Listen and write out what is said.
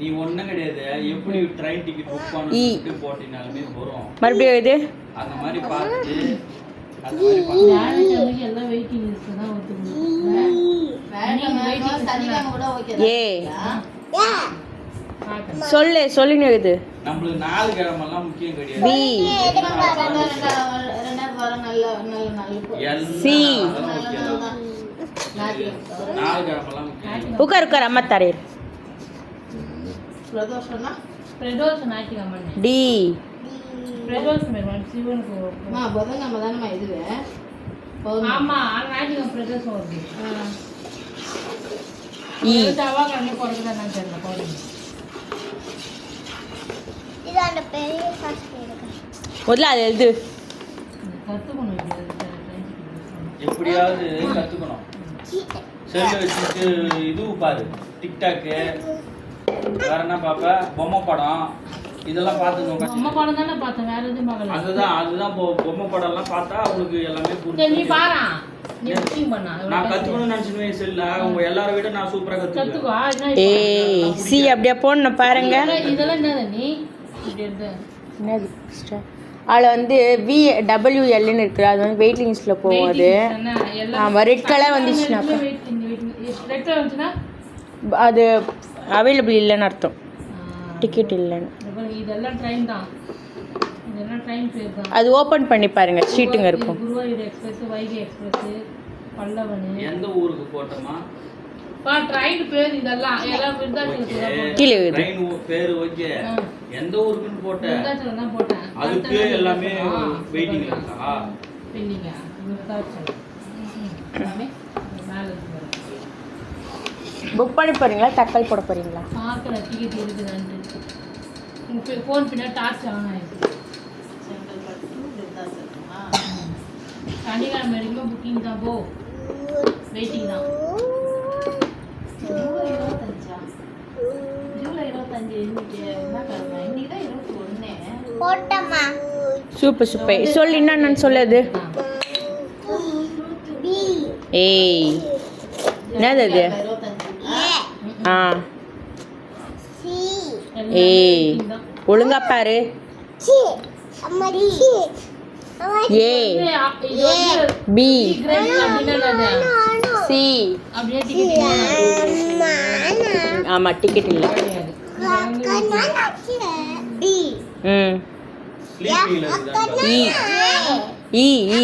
நீ ஒண்ணும் கிடையாது. எப்படி ட்ரெயின் டிக்கெட் புக் பண்ணனும்னு போட்டினாலுமே வரும். மறுபடியும் இது அந்த மாதிரி பார்த்து அந்த மாதிரி ஞாயிற்றுக்கிழமைக்கு எல்லாம் வெயிட்டிங் லிஸ்ட் தான் ஒத்துக்கணும். சனிக்கிழமை கூட ஓகே. சொல்லுங்க இது. நம்மளுக்கு 4 கிழமெல்லாம் முக்கியம் கிடையாது. பி சி 4 கிழமெல்லாம் முக்கியம். உட்கார் அம்மா தரேன். பிரதோஷம் ஞாயிற்றுக்கிழமை. டி பிரதோஷம் சிவனுக்கு. புதன்கிழமை தானே இதுவே. ஆமா ஞாயிற்றுக்கிழமை பிரதோஷம் வருது. செவ்வாய்க்கிழமை பிறகுதான் நான் தெரியல போடுங்க. முதல்ல அது எழுது. கற்றுக்கணும் எப்படியாவது கற்றுக்கணும். செல்லு வச்சுட்டு இது பாரு, டிக்டாக்கு, வேற என்ன பார்ப்ப, பொம்மை படம் இதெல்லாம் பார்த்துக்கணும். பொம்மை படம் தானே பார்த்தேன், வேற எதுவும் பார்க்கல. அதுதான் பொம்மை படம்லாம் பார்த்தா அவங்களுக்கு எல்லாமே புரியும். நீ பாரா நான் கற்றுக்கணும்னு நினச்சிடுவேன். செல்ல அவங்க எல்லாரை விட நான் சூப்பராக கற்றுக்குவேன். ஏய் சி அப்படியே போடணும் பாருங்க. இதெல்லாம் என்னது நீ என்னது அதில் வந்து VWLன்னு இருக்குது. அது வந்து வெயிட் லிஸ்ட்டில் போகும். அது ஆமாம் ரெட் கலர் வந்துச்சுனாக்கா அது அவைலபிள் இல்லைன்னு அர்த்தம், டிக்கெட் இல்லைன்னு. இதெல்லாம் ட்ரெயின் தான், இதெல்லாம் ட்ரெயின் பேர் தான். அது ஓப்பன் பண்ணி பாருங்க, சீட்டுங்க இருக்கும். Guruvayur express, Vaigai express, Pallavan. எந்த ஊருக்கு போட்டோமா ட்ரெயின் பேர் இதெல்லாம் எல்லாம் விருதாச்சலம் கீழே ட்ரெயின் பேர் ஓகே. எந்த ஊருக்குன்னு போட்டேன்? விருதாச்சலம் தான் போட்டேன். அதுக்கு எல்லாமே வெயிட்டிங் இருக்கா? பெண்டிங்க விருதாச்சலம் எல்லாமே மேலே இருக்கு. புக் பண்ணி போகிறீங்களா, தக்காளி போட போகிறீங்களா? பார்க்குற டிக்கெட் இருக்குதான்னு உங்கள் ஃபோன் பின்னாடி டார்ச் ஆன் ஆகிடுச்சு. சனிக்கிழமை வரைக்கும் புக்கிங் தான், போ வெயிட்டிங் தான். ஜூலை 25 என்ன கிழமை? இன்னைக்கு தான் 21. சூப்பர் சொல்லு. என்னன்னு சொல்லுது? ஏய் என்னது அது? ஆ ஏய் ஒழுங்கா பாரு. ஏ பி சி. ஆமாம் டிக்கெட் இல்லை. ம் இ இ இ